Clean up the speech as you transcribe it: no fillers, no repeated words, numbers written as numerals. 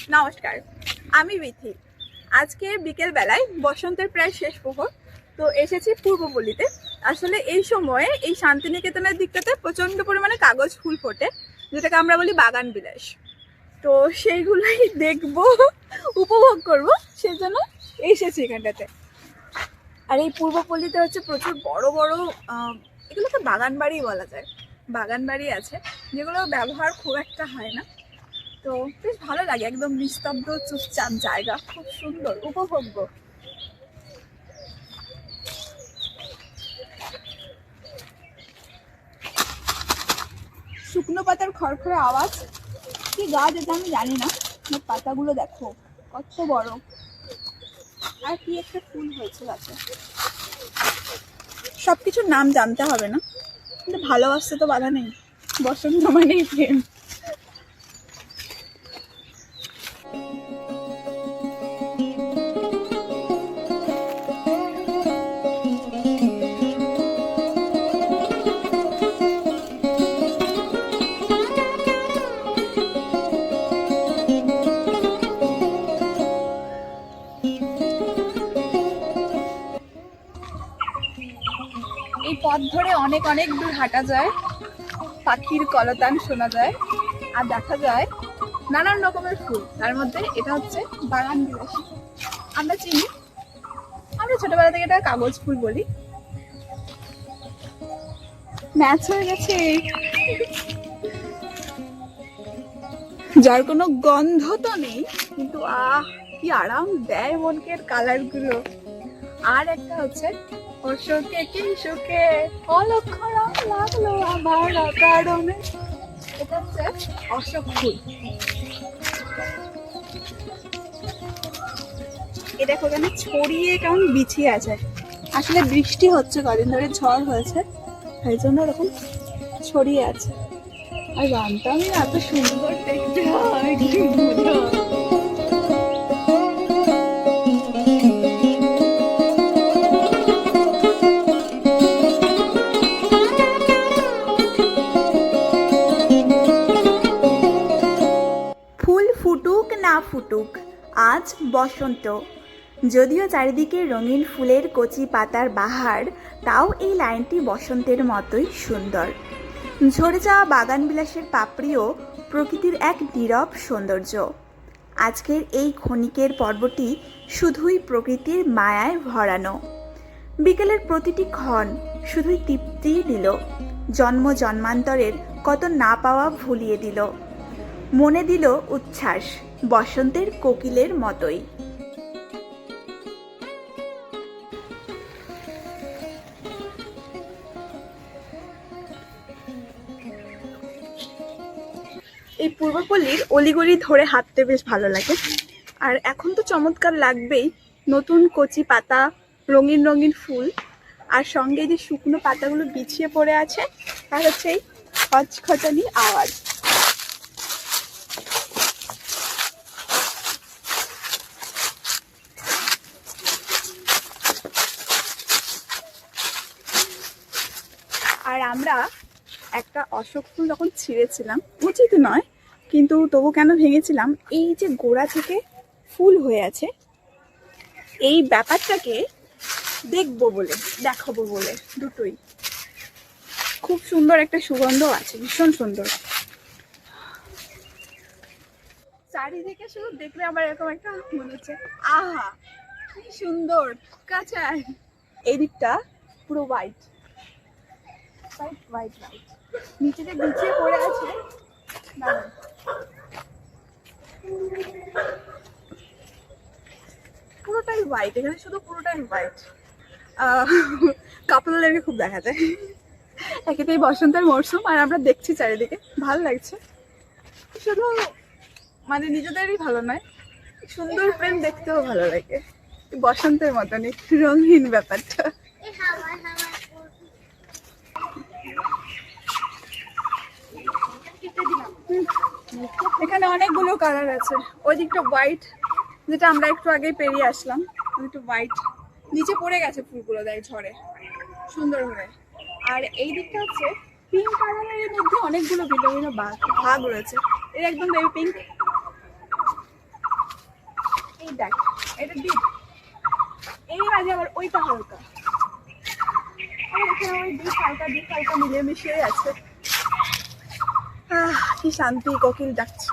নমস্কার, আমি বিথি। আজকে বিকেল বেলায় বসন্তের প্রায় শেষ প্রহর। তো এসেছি পূর্বপল্লীতে। আসলে এই সময়ে এই শান্তিনিকেতনের দিকটাতে প্রচন্ড পরিমাণে কাগজ ফুল ফোটে, যেটাকে আমরা বলি বাগান বিলাস। তো সেইগুলোই দেখবো, উপভোগ করব, সেই জন্য এসেছি এখানটাতে। আর এই পূর্বপল্লীতে হচ্ছে প্রচুর বড় বড় এগুলোকে বাগান বাড়ি বলা যায়, বাগান বাড়ি আছে যেগুলো ব্যবহার খুব একটা হয় না। তো বেশ ভালো লাগে, একদম নিস্তব্ধ চুপচাপ জায়গা, খুব সুন্দর, উপভোগ্য। শুকনো পাতার খড়খড়ে আওয়াজ, কি গাছ এটা আমি জানি না, পাতাগুলো দেখো কত বড়, আর কি একটা ফুল হয়েছে গাছে। সবকিছুর নাম জানতে হবে না, কিন্তু ভালোবাসতে তো বাধা নেই, বসন্ত মানেই প্রেম। এই পথ ধরে অনেক অনেক দূর হাঁটা যায়, পাখির কলতান শোনা যায়, আর দেখা যায় নানান রকমের ফুল। তার মধ্যে এটা হচ্ছে বাগান বিলাসী। আমরা চিনি, আমরা ছোটবেলা থেকে এটা কাগজ ফুল বলি। ম্যাচ হয়ে গেছে, যার কোনো গন্ধ তো নেই, কিন্তু কি আরাম দেয় মনকে কালার গুলো। আর একটা হচ্ছে অশোকে কি শোকে অলক্ষণা লাগলো আমার কারণে, এটা হচ্ছে অশোক ফুল। এটা দেখো কেন ছড়িয়ে কেমন বিছিয়ে আছে। আসলে বৃষ্টি হচ্ছে, কদিন ধরে ঝড় হয়েছে, তাই জন্য এরকম ছড়িয়ে আছে। আর জানতাম না এত সুন্দর দেখতে হয়। ফুল ফুটুক না ফুটুক, আজ বসন্ত। যদিও চারিদিকে রঙিন ফুলের কচি পাতার বাহার, তাও এই লাইনটি বসন্তের মতোই সুন্দর। ঝরে যাওয়া বাগান বিলাসের পাপড়িও প্রকৃতির এক নীরব সৌন্দর্য। আজকের এই ক্ষণিকের পর্বটি শুধুই প্রকৃতির মায়ায় ভরানো। বিকেলের প্রতিটি ক্ষণ শুধুই তৃপ্তি দিল, জন্ম জন্মান্তরের কত না পাওয়া ভুলিয়ে দিল, মনে দিল উচ্ছ্বাস বসন্তের কোকিলের মতোই। এই পূর্বপল্লীর অলিগলি ধরে হাঁটতে বেশ ভালো লাগে। আর এখন তো চমৎকার লাগবেই, নতুন কচি পাতা, রঙিন রঙিন ফুল, আর সঙ্গে যে শুকনো পাতাগুলো বিছিয়ে পড়ে আছে, আর হচ্ছে এই খচখচানি আওয়াজ। আর আমরা একটা অশোক ফুল যখন ছিঁড়েছিলাম, উচিত নয় কিন্তু তবু কেন ভেঙেছিলাম, এই যে গোড়া থেকে ফুল হয়ে আছে, এই ব্যাপারটাকে দেখবো বলে, দেখাবো বলে, দুটোই। খুব সুন্দর একটা সুগন্ধ আছে, ভীষণ সুন্দর। চারিদিকে শুধু দেখলে আমার এরকম একটা মনে হচ্ছে আহা কি সুন্দর কাঁচায়। এই দিকটা পুরো হোয়াইট হোয়াইট হোয়াইট হোয়াইট, নিচে যে বিছিয়ে পড়ে আছে পুরোটাই হোয়াইট, এখানে শুধু পুরোটাই হোয়াইট। কাপড়দেরকে খুব দেখা যায়। একেতেই বসন্তের মরশুম, আর আমরা দেখছি চারিদিকে, ভালো লাগছে। শুধু মানে নিজেদেরই ভালো নয়, সুন্দর প্রেম দেখতেও ভালো লাগে, বসন্তের মতনই রঙিন ব্যাপারটা। এখানে অনেকগুলো কালার আছে। ওই দিকটা হোয়াইট, যেটা আমরা একটু আগে পেরিয়ে আসলাম, ওইটা হোয়াইট, নিচে পড়ে গেছে ফুলগুলো, দেখ ঝড়ে সুন্দর হয়ে। আর এই দিকটা হচ্ছে পিঙ্ক কালারের মধ্যে অনেকগুলো ভিন্ন ভিন্ন ভাগ রয়েছে। এর একদম বেবি পিঙ্ক, দেখ, এটা ডিপ, এই মাঝে আবার ওইটা হালকা, আবার এখানে ওই ডিপ হালকা মিলেমিশে আছে। কি শান্তি, কোকিল ডাকছে।